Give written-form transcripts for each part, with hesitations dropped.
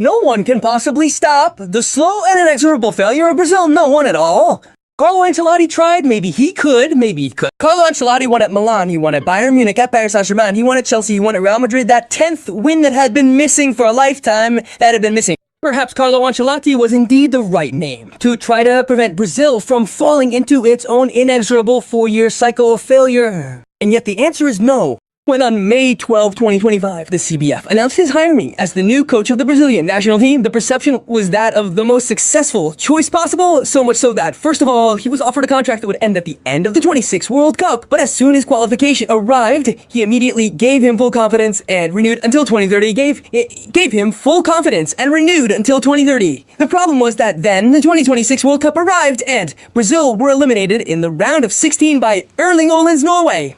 No one can possibly stop the slow and inexorable failure of Brazil. No one at all. Carlo Ancelotti tried. Maybe he could. Maybe he could. Carlo Ancelotti won at Milan. He won at Bayern Munich, at Paris Saint-Germain. He won at Chelsea. He won at Real Madrid. That 10th win that had been missing for a lifetime, that had been missing. Perhaps Carlo Ancelotti was indeed the right name to try to prevent Brazil from falling into its own inexorable 4-year cycle of failure. And yet the answer is no. When on May 12, 2025, the CBF announced his hiring as the new coach of the Brazilian national team, the perception was that of the most successful choice possible, so much so that, first of all, he was offered a contract that would end at the end of the 26 World Cup, but as soon as qualification arrived, he immediately gave him full confidence and renewed until 2030, gave him full confidence and renewed until 2030. The problem was that then the 2026 World Cup arrived and Brazil were eliminated in the round of 16 by Erling Haaland's Norway.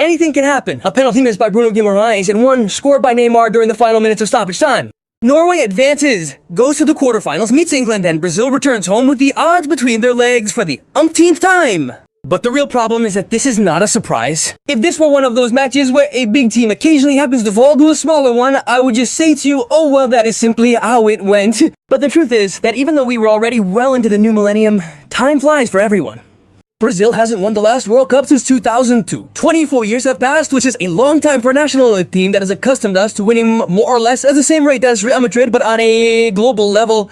Anything can happen. A penalty missed by Bruno Guimaraes and one scored by Neymar during the final minutes of stoppage time. Norway advances, goes to the quarterfinals, meets England, and Brazil returns home with the odds between their legs for the umpteenth time. But the real problem is that this is not a surprise. If this were one of those matches where a big team occasionally happens to fall to a smaller one, I would just say to you, oh well, that is simply how it went. But the truth is that even though we were already well into the new millennium, time flies for everyone. Brazil hasn't won the last World Cup since 2002. 24 years have passed, which is a long time for a national team that has accustomed us to winning more or less at the same rate as Real Madrid, but on a global level.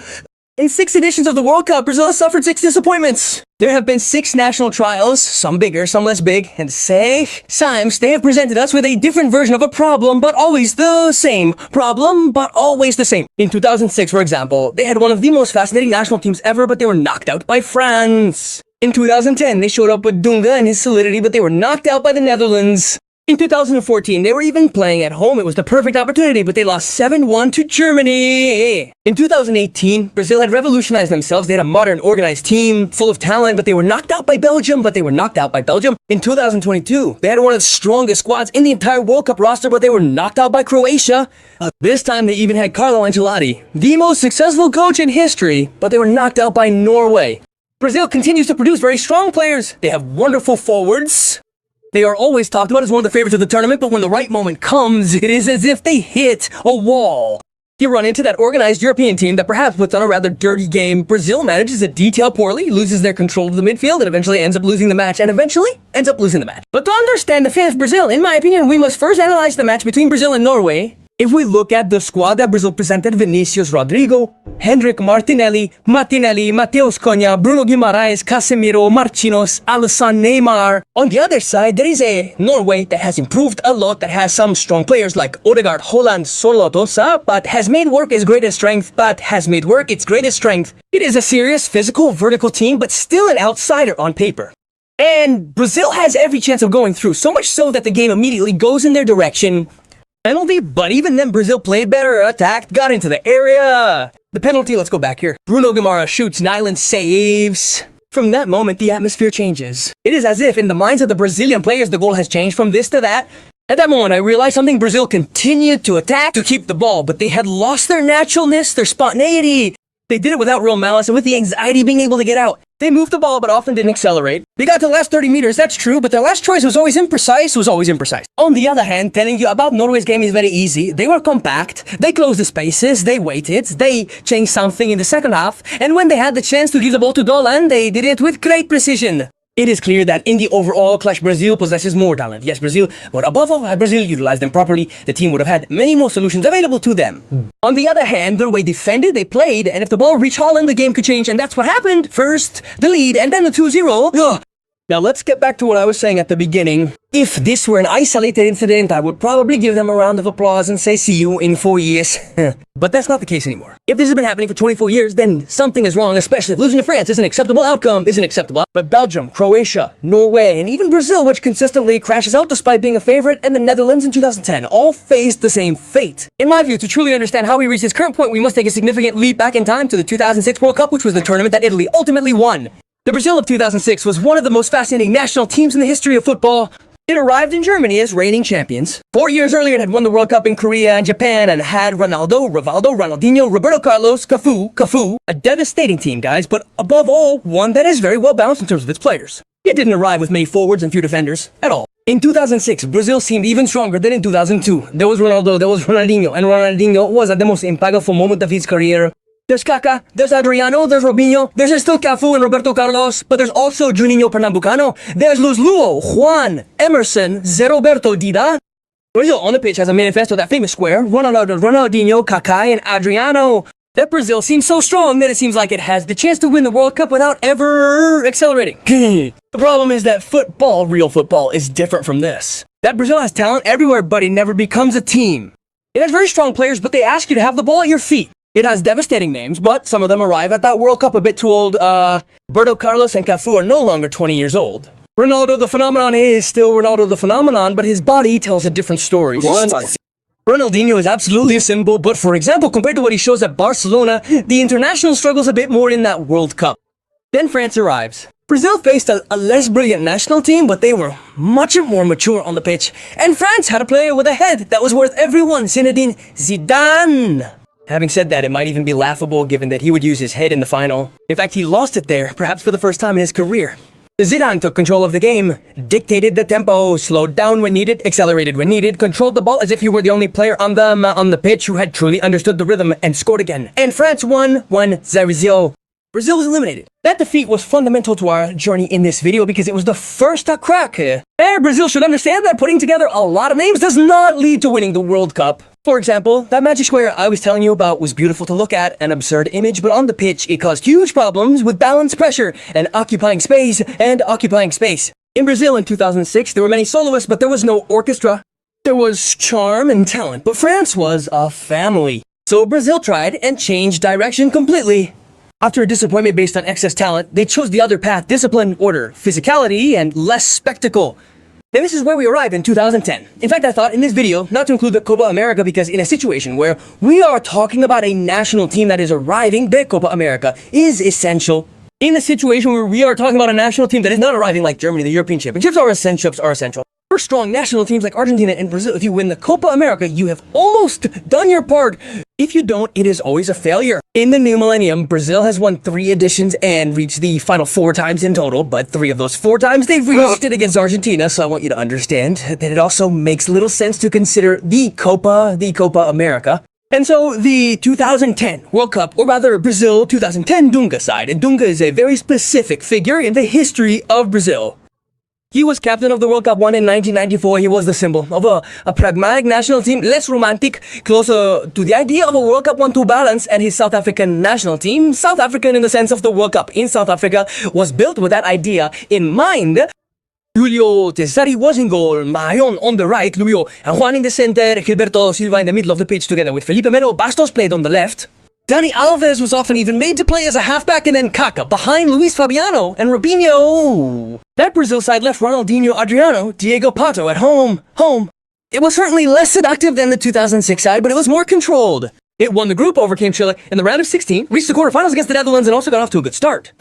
In 6 editions of the World Cup, Brazil has suffered 6 disappointments. There have been 6 national trials, some bigger, some less big, and 6 times they have presented us with a different version of a problem, but always the same. Problem, but always the same. In 2006, for example, they had one of the most fascinating national teams ever, but they were knocked out by France. In 2010, they showed up with Dunga and his solidity, but they were knocked out by the Netherlands. In 2014, they were even playing at home. It was the perfect opportunity, but they lost 7-1 to Germany. In 2018, Brazil had revolutionized themselves. They had a modern, organized team full of talent, but they were knocked out by Belgium. In 2022, they had one of the strongest squads in the entire World Cup roster, but they were knocked out by Croatia. This time, they even had Carlo Ancelotti, the most successful coach in history, but they were knocked out by Norway. Brazil continues to produce very strong players. They have wonderful forwards. They are always talked about as one of the favorites of the tournament, but when the right moment comes, it is as if they hit a wall. You run into that organized European team that perhaps puts on a rather dirty game. Brazil manages to detail poorly, loses their control of the midfield, and eventually ends up losing the match. But to understand the fate of Brazil, in my opinion, we must first analyze the match between Brazil and Norway. If we look at the squad that Brazil presented, Vinícius Rodrygo, Endrick, Martinelli, Matheus Cunha, Bruno Guimaraes, Casemiro, Marquinhos, Alisson, Neymar. On the other side, there is a Norway that has improved a lot, that has some strong players like Odegaard, Haaland, Solotosa, but has made work its greatest strength. It is a serious, physical, vertical team, but still an outsider on paper. And Brazil has every chance of going through, so much so that the game immediately goes in their direction. Penalty, but even then Brazil played better, attacked, got into the area. The penalty, let's go back here. Bruno Guimaraes shoots, Nyland saves. From that moment, the atmosphere changes. It is as if in the minds of the Brazilian players, the goal has changed from this to that. At that moment, I realized something. Brazil continued to attack, to keep the ball, but they had lost their naturalness, their spontaneity. They did it without real malice and with the anxiety of being able to get out. They moved the ball, but often didn't accelerate. They got to the last 30 meters, that's true, but their last choice was always imprecise. On the other hand, telling you about Norway's game is very easy. They were compact, they closed the spaces, they waited, they changed something in the second half, and when they had the chance to give the ball to Dolan, they did it with great precision. It is clear that in the overall clash, Brazil possesses more talent. Yes, Brazil, but above all, had Brazil utilized them properly, the team would have had many more solutions available to them. On the other hand, Norway defended, they played, and if the ball reached Haaland, the game could change, and that's what happened. First, the lead, and then the 2-0. Now let's get back to what I was saying at the beginning. If this were an isolated incident, I would probably give them a round of applause and say see you in 4 years. But that's not the case anymore. If this has been happening for 24 years, then something is wrong, especially if losing to France is an acceptable outcome, But Belgium, Croatia, Norway, and even Brazil, which consistently crashes out despite being a favorite, and the Netherlands in 2010, all faced the same fate. In my view, to truly understand how we reached this current point, we must take a significant leap back in time to the 2006 World Cup, which was the tournament that Italy ultimately won. The Brazil of 2006 was one of the most fascinating national teams in the history of football. It arrived in Germany as reigning champions. 4 years earlier, it had won the World Cup in Korea and Japan and had Ronaldo, Rivaldo, Ronaldinho, Roberto Carlos, Cafu. A devastating team, guys, but above all, one that is very well balanced in terms of its players. It didn't arrive with many forwards and few defenders at all. In 2006, Brazil seemed even stronger than in 2002. There was Ronaldo, there was Ronaldinho, and Ronaldinho was at the most impactful moment of his career. There's Kaká, there's Adriano, there's Robinho, there's still Cafu and Roberto Carlos, but there's also Juninho Pernambucano, there's Luis Luo, Juan, Emerson, Zé Roberto Dida. Brazil on the pitch has a manifesto, that famous square, Ronaldo, Ronaldinho, Kaká, and Adriano. That Brazil seems so strong that it seems like it has the chance to win the World Cup without ever accelerating. The problem is that football, real football, is different from this. That Brazil has talent everywhere, but it never becomes a team. It has very strong players, but they ask you to have the ball at your feet. It has devastating names, but some of them arrive at that World Cup a bit too old. Roberto Carlos and Cafu are no longer 20 years old. Ronaldo the Phenomenon is still Ronaldo the Phenomenon, but his body tells a different story. Ronaldinho is absolutely a symbol, but for example, compared to what he shows at Barcelona, the international struggles a bit more in that World Cup. Then France arrives. Brazil faced a less brilliant national team, but they were much more mature on the pitch. And France had a player with a head that was worth everyone, Zinedine Zidane. Having said that, it might even be laughable given that he would use his head in the final. In fact, he lost it there, perhaps for the first time in his career. Zidane took control of the game, dictated the tempo, slowed down when needed, accelerated when needed, controlled the ball as if he were the only player on the pitch who had truly understood the rhythm, and scored again. And France won 1-0. Brazil was eliminated. That defeat was fundamental to our journey in this video because it was the first crack. Brazil should understand that putting together a lot of names does not lead to winning the World Cup. For example, that magic square I was telling you about was beautiful to look at, an absurd image, but on the pitch it caused huge problems with balance, pressure, and occupying space. In Brazil in 2006, there were many soloists, but there was no orchestra. There was charm and talent, but France was a family. So Brazil tried and changed direction completely. After a disappointment based on excess talent, they chose the other path: discipline, order, physicality, and less spectacle. And this is where we arrive in 2010. In fact, I thought in this video not to include the Copa America because in a situation where we are talking about a national team that is arriving, the Copa America is essential. In a situation where we are talking about a national team that is not arriving like Germany, the European Championships are essential. For strong national teams like Argentina and Brazil, if you win the Copa America, you have almost done your part. If you don't, it is always a failure. In the new millennium, Brazil has won 3 editions and reached the final 4 times in total, but 3 of those 4 times they've reached it against Argentina, so I want you to understand that it also makes little sense to consider the Copa America. And so the 2010 World Cup, or rather Brazil 2010 Dunga side, and Dunga is a very specific figure in the history of Brazil. He was captain of the World Cup won in 1994. He was the symbol of a pragmatic national team, less romantic, closer to the idea of a World Cup 1-2 balance, and his South African national team, South African in the sense of the World Cup in South Africa, was built with that idea in mind. Julio Cesari was in goal, Mayon on the right, Luio and Juan in the center, Gilberto Silva in the middle of the pitch together with Felipe Melo. Bastos played on the left. Dani Alves was often even made to play as a halfback, and then Kaká behind Luis Fabiano and Robinho. That Brazil side left Ronaldinho, Adriano, Diego Pato at home. It was certainly less seductive than the 2006 side, but it was more controlled. It won the group, overcame Chile in the round of 16, reached the quarterfinals against the Netherlands, and also got off to a good start.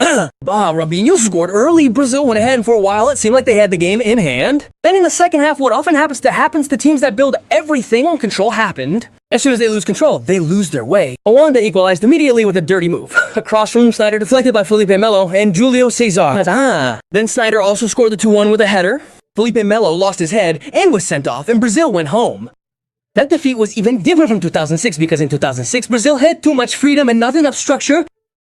Robinho scored early. Brazil went ahead, and for a while it seemed like they had the game in hand. Then in the second half, what often happens to teams that build everything on control happened. As soon as they lose control, they lose their way. Rwanda equalized immediately with a dirty move. A cross from Sneijder deflected by Felipe Melo and Julio Cesar. Then Sneijder also scored the 2-1 with a header. Felipe Melo lost his head and was sent off, and Brazil went home. That defeat was even different from 2006 because in 2006, Brazil had too much freedom and not enough structure.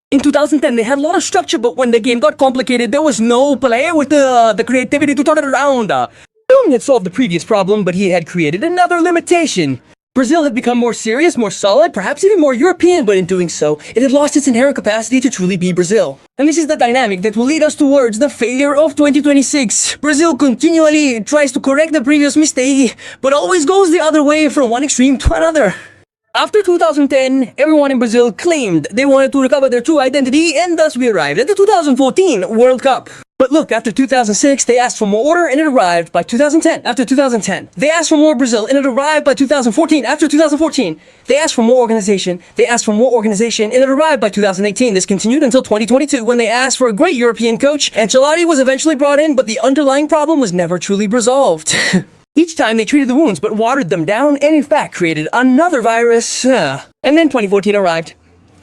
In 2010, they had a lot of structure, but when the game got complicated, there was no player with the creativity to turn it around. Boom had solved the previous problem, but he had created another limitation. Brazil had become more serious, more solid, perhaps even more European, but in doing so, it had lost its inherent capacity to truly be Brazil. And this is the dynamic that will lead us towards the failure of 2026. Brazil continually tries to correct the previous mistake, but always goes the other way from one extreme to another. After 2010, everyone in Brazil claimed they wanted to recover their true identity, and thus we arrived at the 2014 World Cup. But look, after 2006, they asked for more order, and it arrived by 2010. After 2010, they asked for more Brazil, and it arrived by 2014. After 2014, they asked for more organization. They asked for more organization, and it arrived by 2018. This continued until 2022, when they asked for a great European coach. Ancelotti was eventually brought in, but the underlying problem was never truly resolved. Each time they treated the wounds, but watered them down, and in fact created another virus. And then 2014 arrived.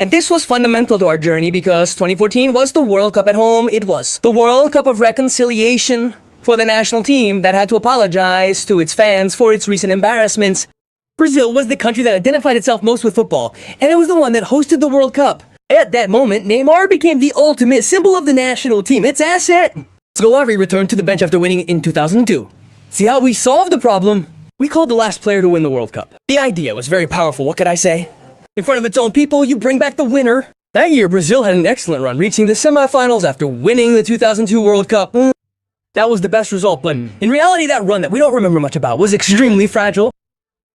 And this was fundamental to our journey because 2014 was the World Cup at home. It was the World Cup of reconciliation. for the national team that had to apologize to its fans for its recent embarrassments. Brazil was the country that identified itself most with football, and it was the one that hosted the World Cup. At that moment, Neymar became the ultimate symbol of the national team, its asset. Scolari returned to the bench after winning in 2002. See how we solved the problem? We called the last player to win the World Cup. The idea was very powerful, what could I say? In front of its own people, you bring back the winner. That year, Brazil had an excellent run, reaching the semifinals after winning the 2002 World Cup. That was the best result, but in reality, that run that we don't remember much about was extremely fragile.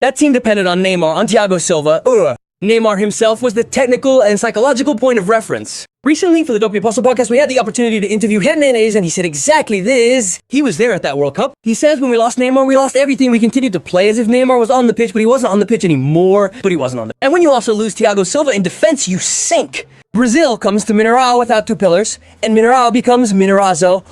That team depended on Neymar, on Thiago Silva. Neymar himself was the technical and psychological point of reference. Recently, for the Dopey Apostle podcast, we had the opportunity to interview Hernandez, and he said exactly this. He was there at that World Cup. He says when we lost Neymar, we lost everything. We continued to play as if Neymar was on the pitch, but he wasn't on the pitch anymore. And when you also lose Thiago Silva in defense, you sink. Brazil comes to Mineirão without two pillars, and Mineirão becomes Mineirazo.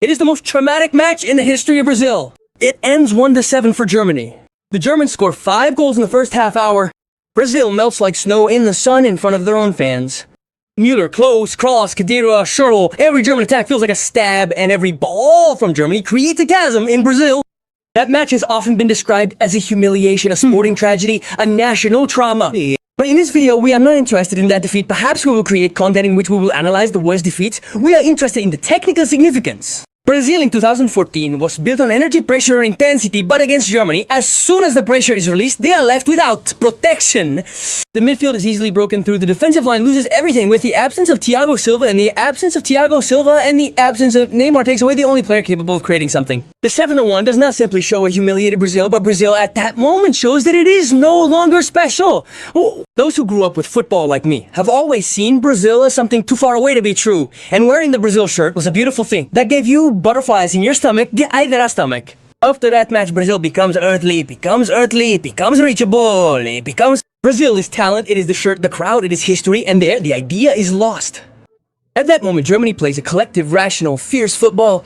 It is the most traumatic match in the history of Brazil. It ends 1-7 for Germany. The Germans score 5 goals in the first half hour. Brazil melts like snow in the sun in front of their own fans. Müller, Klose, Kroos, Khedira, Schürrle, every German attack feels like a stab, and every ball from Germany creates a chasm in Brazil. That match has often been described as a humiliation, a sporting tragedy, a national trauma. But in this video, we are not interested in that defeat. Perhaps we will create content in which we will analyze the worst defeats. We are interested in the technical significance. Brazil in 2014 was built on energy, pressure, and intensity, but against Germany, as soon as the pressure is released, they are left without protection. The midfield is easily broken through. The defensive line loses everything. With the absence of Thiago Silva and the absence of Neymar takes away the only player capable of creating something. The 7-1 does not simply show a humiliated Brazil, but Brazil at that moment shows that it is no longer special. Those who grew up with football like me have always seen Brazil as something too far away to be true, and wearing the Brazil shirt was a beautiful thing that gave you butterflies in your stomach, stomach. After that match, Brazil becomes earthly, becomes reachable, it becomes... Brazil is talent, it is the shirt, the crowd, it is history, and there, the idea is lost. At that moment, Germany plays a collective, rational, fierce football.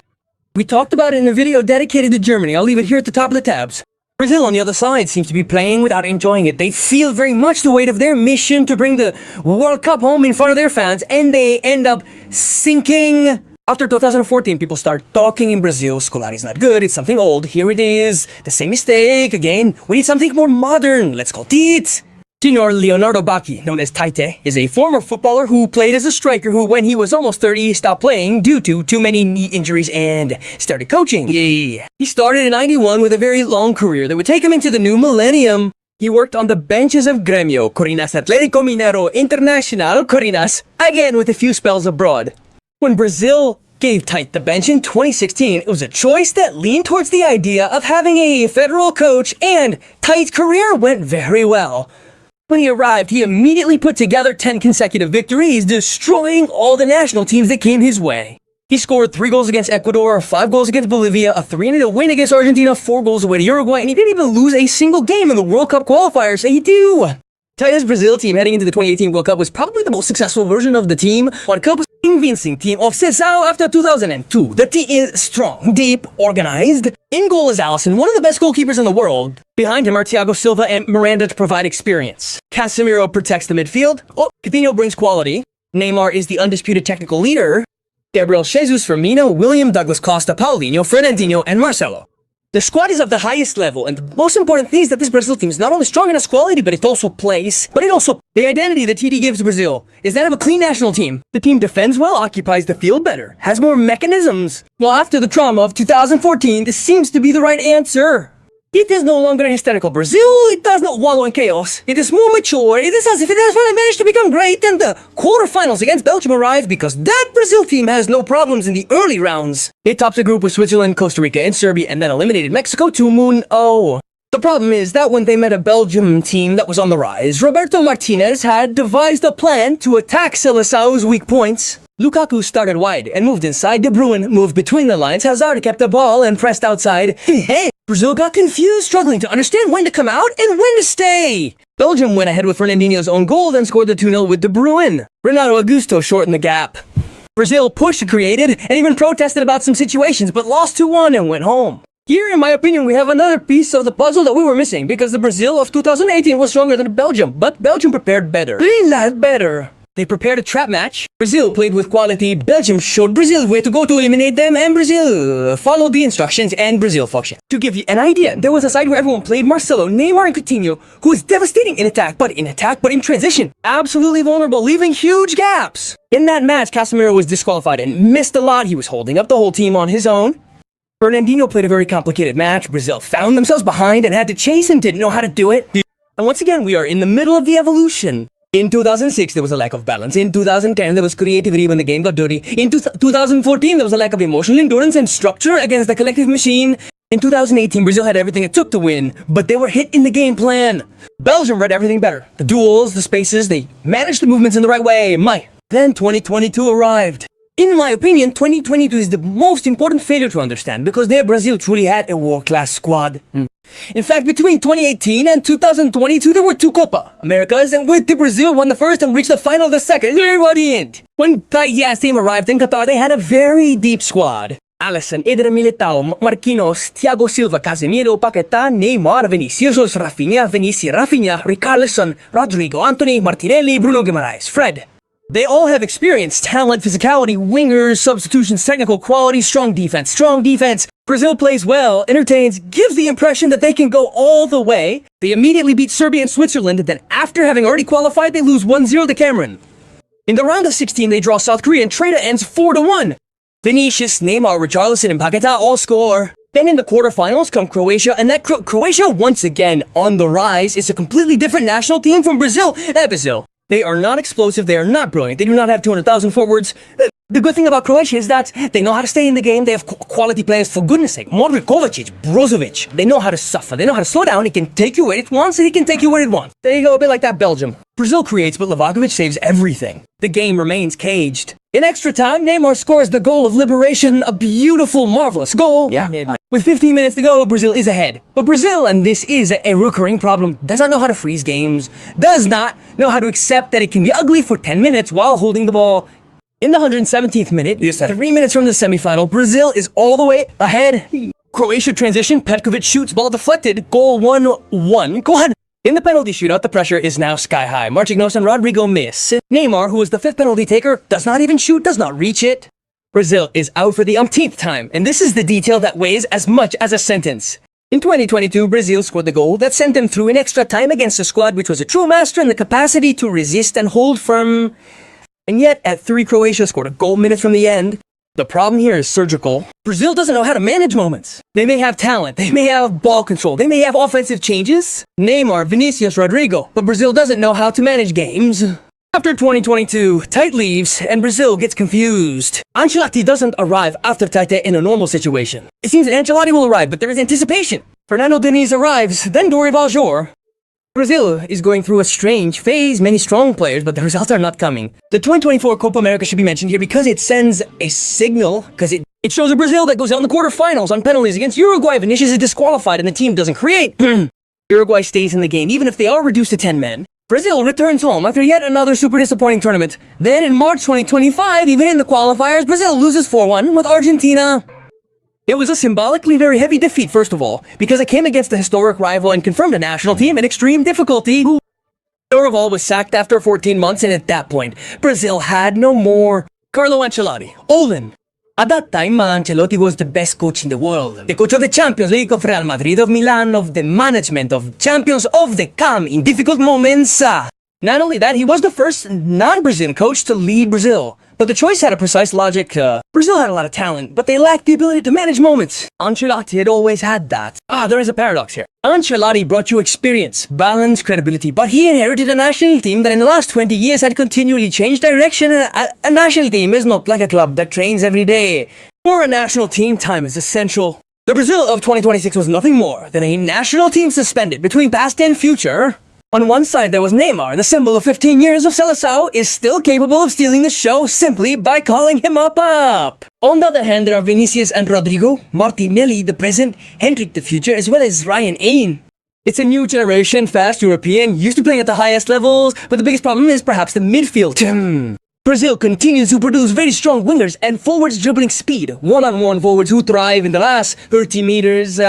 We talked about it in a video dedicated to Germany. I'll leave it here at the top of the tabs. Brazil, on the other side, seems to be playing without enjoying it. They feel very much the weight of their mission to bring the World Cup home in front of their fans, and they end up sinking. After 2014, people start talking in Brazil. Scolari's not good, it's something old. Here it is, the same mistake again. We need something more modern. Let's call it. Senor Leonardo Bacchi, known as Taite, is a former footballer who played as a striker who, when he was almost 30, stopped playing due to too many knee injuries and started coaching. He started in '91 with a very long career that would take him into the new millennium. He worked on the benches of Grêmio, Corinthians, Atlético Mineiro, Internacional, Corinthians, again with a few spells abroad. When Brazil gave Taite the bench in 2016, it was a choice that leaned towards the idea of having a federal coach, and Taite's career went very well. When he arrived, he immediately put together 10 consecutive victories, destroying all the national teams that came his way. He scored 3 goals against Ecuador, 5 goals against Bolivia, a 3-0 win against Argentina, 4 goals away to Uruguay, and he didn't even lose a single game in the World Cup qualifiers. He do. Taite's Brazil team heading into the 2018 World Cup was probably the most successful version of the team. One Cup was a convincing team of Seleção after 2002. The team is strong, deep, organized. In goal is Alisson, one of the best goalkeepers in the world. Behind him are Thiago Silva and Miranda to provide experience. Casemiro protects the midfield. Coutinho brings quality. Neymar is the undisputed technical leader. Gabriel Jesus, Firmino, William, Douglas Costa, Paulinho, Fernandinho, and Marcelo. The squad is of the highest level, and the most important thing is that this Brazil team is not only strong in its quality, but it also plays. The identity that TD gives Brazil is that of a clean national team. The team defends well, occupies the field better, has more mechanisms. Well, after the trauma of 2014, this seems to be the right answer. It is no longer a hysterical Brazil, it does not wallow in chaos. It is more mature, it is as if it has finally managed to become great, and the quarterfinals against Belgium arrived because that Brazil team has no problems in the early rounds. It tops a group with Switzerland, Costa Rica, and Serbia, and then eliminated Mexico 2-0. The problem is that when they met a Belgium team that was on the rise, Roberto Martinez had devised a plan to attack Seleção's weak points. Lukaku started wide and moved inside. De Bruyne moved between the lines. Hazard kept the ball and pressed outside. Brazil got confused, struggling to understand when to come out and when to stay. Belgium went ahead with Fernandinho's own goal, then scored the 2-0 with De Bruyne. Renato Augusto shortened the gap. Brazil pushed, created, and even protested about some situations, but lost 2-1 and went home. Here, in my opinion, we have another piece of the puzzle that we were missing, because the Brazil of 2018 was stronger than Belgium, but Belgium prepared better. A lot better. They prepared a trap match. Brazil played with quality. Belgium showed Brazil where to go to eliminate them, and Brazil followed the instructions, and Brazil functioned. To give you an idea, there was a side where everyone played Marcelo, Neymar, and Coutinho, who was devastating in attack, but in transition. Absolutely vulnerable, leaving huge gaps. In that match, Casemiro was disqualified and missed a lot. He was holding up the whole team on his own. Fernandinho played a very complicated match. Brazil found themselves behind and had to chase and didn't know how to do it. And once again, we are in the middle of the evolution. In 2006, there was a lack of balance. In 2010, there was creativity when the game got dirty. In 2014, there was a lack of emotional endurance and structure against the collective machine. In 2018, Brazil had everything it took to win, but they were hit in the game plan. Belgium read everything better. The duels, the spaces, they managed the movements in the right way. Then 2022 arrived. In my opinion, 2022 is the most important failure to understand because there Brazil truly had a world-class squad. In fact, between 2018 and 2022, there were two Copa Americas, and with Brazil won the first and reached the final the second. Everybody in. When Paya's team arrived in Qatar, they had a very deep squad. Alisson, Eder Militao, Marquinhos, Thiago Silva, Casemiro, Paquetá, Neymar, Vinícius Jr, Rafinha, Richarlison, Rodrygo, Anthony, Martinelli, Bruno Guimaraes, Fred. They all have experience, talent, physicality, wingers, substitutions, technical quality, strong defense. Brazil plays well, entertains, gives the impression that they can go all the way. They immediately beat Serbia and Switzerland, and then after having already qualified, they lose 1-0 to Cameroon. In the round of 16, they draw South Korea, and Trade ends 4-1. Vinícius, Neymar, Richarlison, and Paquetá all score. Then in the quarterfinals come Croatia, and that Croatia, once again, on the rise, is a completely different national team from Brazil. Brazil. They are not explosive, they are not brilliant, they do not have 200,000 forwards. The good thing about Croatia is that they know how to stay in the game, they have quality players, for goodness sake. Modric, Kovacic, Brozovic, they know how to suffer, they know how to slow down, it can take you where it wants, and it can take you where it wants. There you go, a bit like that Belgium. Brazil creates, but Livakovic saves everything. The game remains caged. In extra time, Neymar scores the goal of liberation, a beautiful, marvelous goal. Yeah. With 15 minutes to go, Brazil is ahead. But Brazil, and this is a recurring problem, does not know how to freeze games, does not know how to accept that it can be ugly for 10 minutes while holding the ball. In the 117th minute, 3 minutes from the semifinal, Brazil is all the way ahead. Croatia transition, Petkovic shoots, ball deflected, goal 1-1. Go ahead. In the penalty shootout, the pressure is now sky high. Marquinhos and Rodrygo miss. Neymar, who was the fifth penalty taker, does not even shoot, does not reach it. Brazil is out for the umpteenth time, and this is the detail that weighs as much as a sentence. In 2022, Brazil scored the goal that sent them through in extra time against a squad which was a true master in the capacity to resist and hold firm. And yet, at 3, Croatia scored a goal minutes from the end. The problem here is surgical. Brazil doesn't know how to manage moments. They may have talent, they may have ball control, they may have offensive changes. Neymar, Vinícius, Rodrygo, but Brazil doesn't know how to manage games. After 2022, Tite leaves, and Brazil gets confused. Ancelotti doesn't arrive after Tite in a normal situation. It seems that Ancelotti will arrive, but there is anticipation. Fernando Diniz arrives, then Dorival Jor. Brazil is going through a strange phase, many strong players, but the results are not coming. The 2024 Copa America should be mentioned here because it sends a signal, because it shows a Brazil that goes out in the quarterfinals on penalties against Uruguay. Vinícius is disqualified and the team doesn't create. Uruguay stays in the game, even if they are reduced to 10 men. Brazil returns home after yet another super disappointing tournament. Then in March 2025, even in the qualifiers, Brazil loses 4-1 with Argentina. It was a symbolically very heavy defeat, first of all, because it came against a historic rival and confirmed a national team in extreme difficulty. Dorival was sacked after 14 months, and at that point, Brazil had no more. Carlo Ancelotti, Olin. At that time, Ancelotti was the best coach in the world. The coach of the Champions League, of Real Madrid, of Milan, of the management, of champions, of the calm in difficult moments. Not only that, he was the first non-Brazilian coach to lead Brazil. But the choice had a precise logic. Brazil had a lot of talent, but they lacked the ability to manage moments. Ancelotti had always had that. There is a paradox here. Ancelotti brought you experience, balance, credibility, but he inherited a national team that in the last 20 years had continually changed direction. A national team is not like a club that trains every day. For a national team, time is essential. The Brazil of 2026 was nothing more than a national team suspended between past and future. On one side, there was Neymar, the symbol of 15 years of Seleção, is still capable of stealing the show simply by calling him up. On the other hand, there are Vinícius and Rodrygo, Martinelli, the present, Endrick, the future, as well as Ryan Ain. It's a new generation, fast European, used to playing at the highest levels, but the biggest problem is perhaps the midfield. Brazil continues to produce very strong wingers and forwards dribbling speed, one-on-one forwards who thrive in the last 30 meters.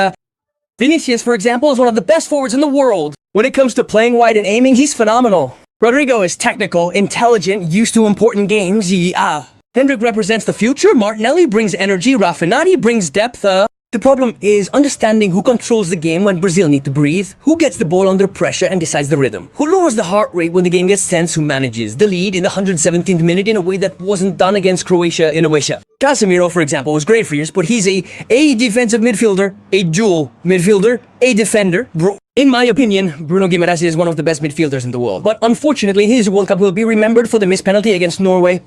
Vinícius, for example, is one of the best forwards in the world. When it comes to playing wide and aiming, he's phenomenal. Rodrygo is technical, intelligent, used to important games. Endrick represents the future. Martinelli brings energy. Raffinati brings depth. The problem is understanding who controls the game when Brazil need to breathe, who gets the ball under pressure and decides the rhythm, who lowers the heart rate when the game gets tense, who manages the lead in the 117th minute in a way that wasn't done against Croatia in a way. Casemiro, for example, was great for years, but he's a defensive midfielder, a dual midfielder, a defender. In my opinion, Bruno Guimaraes is one of the best midfielders in the world, but unfortunately his World Cup will be remembered for the missed penalty against Norway.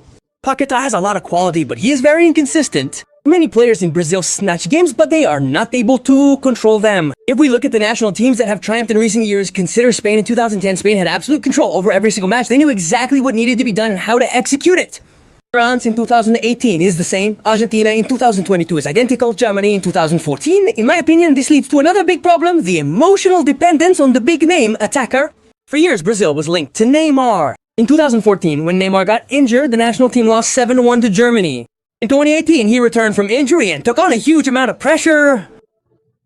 Paquetá has a lot of quality, but he is very inconsistent. Many players in Brazil snatch games, but they are not able to control them. If we look at the national teams that have triumphed in recent years, consider Spain in 2010. Spain had absolute control over every single match. They knew exactly what needed to be done and how to execute it. France in 2018 is the same. Argentina in 2022 is identical. Germany in 2014. In my opinion, this leads to another big problem, the emotional dependence on the big name attacker. For years, Brazil was linked to Neymar. In 2014, when Neymar got injured, the national team lost 7-1 to Germany. In 2018, he returned from injury and took on a huge amount of pressure.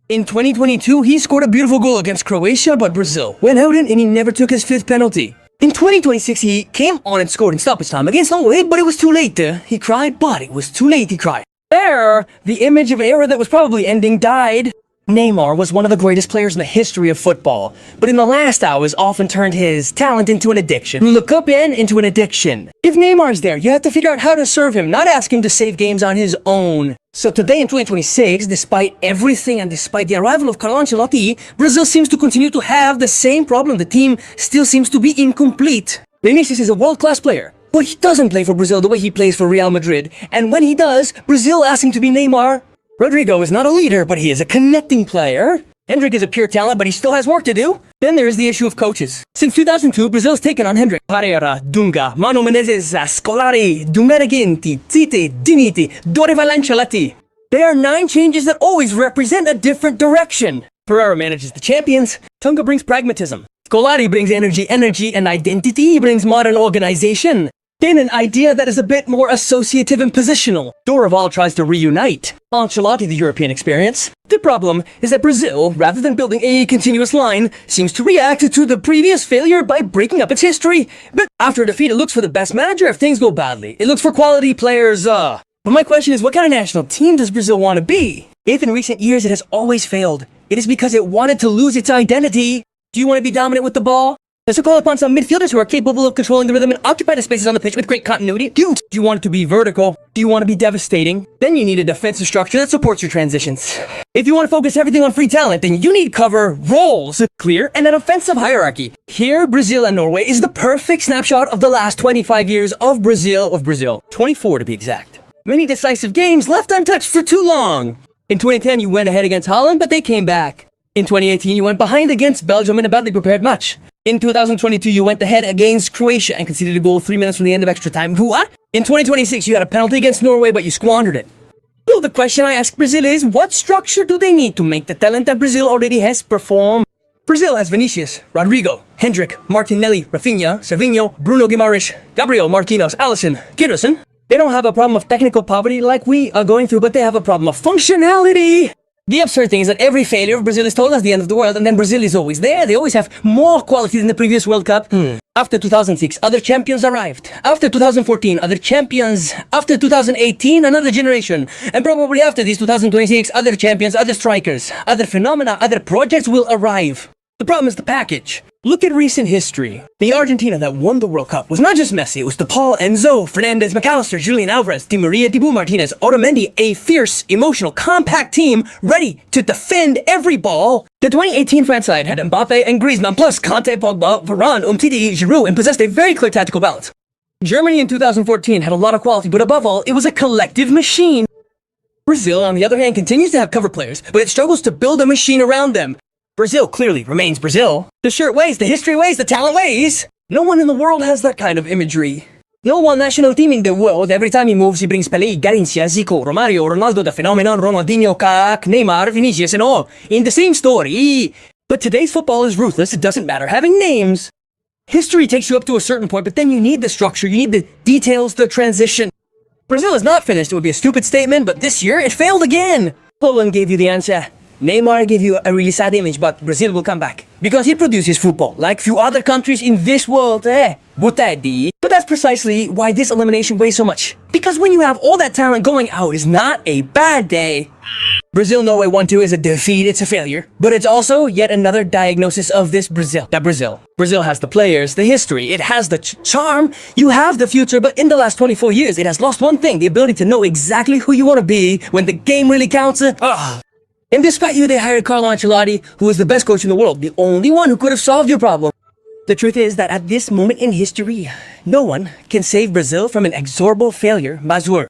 In 2022, he scored a beautiful goal against Croatia, but Brazil went out and he never took his 5th penalty. In 2026, he came on and scored in stoppage time against Norway, but it was too late. He cried, but it was too late, he cried. There, the image of an era that was probably ending died. Neymar was one of the greatest players in the history of football, but in the last hours often turned his talent into an addiction. Look up and into an addiction. If Neymar's there, you have to figure out how to serve him, not ask him to save games on his own. So today in 2026, despite everything and despite the arrival of Carlo Ancelotti, Brazil seems to continue to have the same problem. The team still seems to be incomplete. Vinícius is a world-class player, but he doesn't play for Brazil the way he plays for Real Madrid. And when he does, Brazil asks him to be Neymar. Rodrygo is not a leader, but he is a connecting player. Endrick is a pure talent, but he still has work to do. Then there is the issue of coaches. Since 2002, Brazil's taken on Endrick, Pereira, Dunga, Mano Menezes, Scolari, Dumeragenti, Tite, Diniti, Dorival Ancelotti. There are 9 changes that always represent a different direction. Pereira manages the champions. Tunga brings pragmatism. Scolari brings energy and identity. He brings modern organization. Then an idea that is a bit more associative and positional. Dorival tries to reunite. Ancelotti, the European experience. The problem is that Brazil, rather than building a continuous line, seems to react to the previous failure by breaking up its history. But after a defeat, it looks for the best manager if things go badly. It looks for quality players, But my question is, what kind of national team does Brazil want to be? If in recent years it has always failed, it is because it wanted to lose its identity. Do you want to be dominant with the ball? Does it call upon some midfielders who are capable of controlling the rhythm and occupy the spaces on the pitch with great continuity? Do you want it to be vertical? Do you want to be devastating? Then you need a defensive structure that supports your transitions. If you want to focus everything on free talent, then you need cover roles, clear, and an offensive hierarchy. Here, Brazil and Norway is the perfect snapshot of the last 25 years of Brazil, 24 to be exact. Many decisive games left untouched for too long. In 2010, you went ahead against Haaland, but they came back. In 2018, you went behind against Belgium in a badly prepared match. In 2022, you went ahead against Croatia and conceded a goal 3 minutes from the end of extra time. What? In 2026, you had a penalty against Norway, but you squandered it. So the question I ask Brazil is, what structure do they need to make the talent that Brazil already has perform? Brazil has Vinícius, Rodrygo, Endrick, Martinelli, Rafinha, Savinho, Bruno Guimaraes, Gabriel, Marquinhos, Alisson, Giderson. They don't have a problem of technical poverty like we are going through, but they have a problem of functionality. The absurd thing is that every failure of Brazil is told as the end of the world, and then Brazil is always there. They always have more quality than the previous World Cup. After 2006, other champions arrived. After 2014, other champions. After 2018, another generation. And probably after this 2026, other champions, other strikers, other phenomena, other projects will arrive. The problem is the package. Look at recent history. The Argentina that won the World Cup was not just Messi, it was DePaul, Enzo, Fernandez, McAllister, Julian Alvarez, Di Maria, Dibu Martinez, Otamendi, a fierce, emotional, compact team ready to defend every ball. The 2018 France side had Mbappe and Griezmann plus Kanté, Pogba, Varane, Umtiti, Giroud, and possessed a very clear tactical balance. Germany in 2014 had a lot of quality, but above all, it was a collective machine. Brazil, on the other hand, continues to have cover players, but it struggles to build a machine around them. Brazil clearly remains Brazil. The shirt ways, the history ways, the talent ways. No one in the world has that kind of imagery. No one national team in the world, every time he moves, he brings Pelé, Garincha, Zico, Romario, Ronaldo, the phenomenon, Ronaldinho, Kaká, Neymar, Vinícius, and all in the same story. But today's football is ruthless. It doesn't matter having names. History takes you up to a certain point, but then you need the structure, you need the details, the transition. Brazil is not finished. It would be a stupid statement, but this year it failed again. Poland gave you the answer. Neymar gave you a really sad image, but Brazil will come back. Because he produces football, like few other countries in this world, But that's precisely why this elimination weighs so much. Because when you have all that talent, going out is not a bad day. Brazil-Norway 1-2 is a defeat, it's a failure. But it's also yet another diagnosis of this Brazil. Brazil has the players, the history, it has the charm, you have the future, but in the last 24 years, it has lost one thing, the ability to know exactly who you want to be when the game really counts. And despite you, they hired Carlo Ancelotti, who is the best coach in the world, the only one who could have solved your problem. The truth is that at this moment in history, no one can save Brazil from an inexorable failure. Mazur.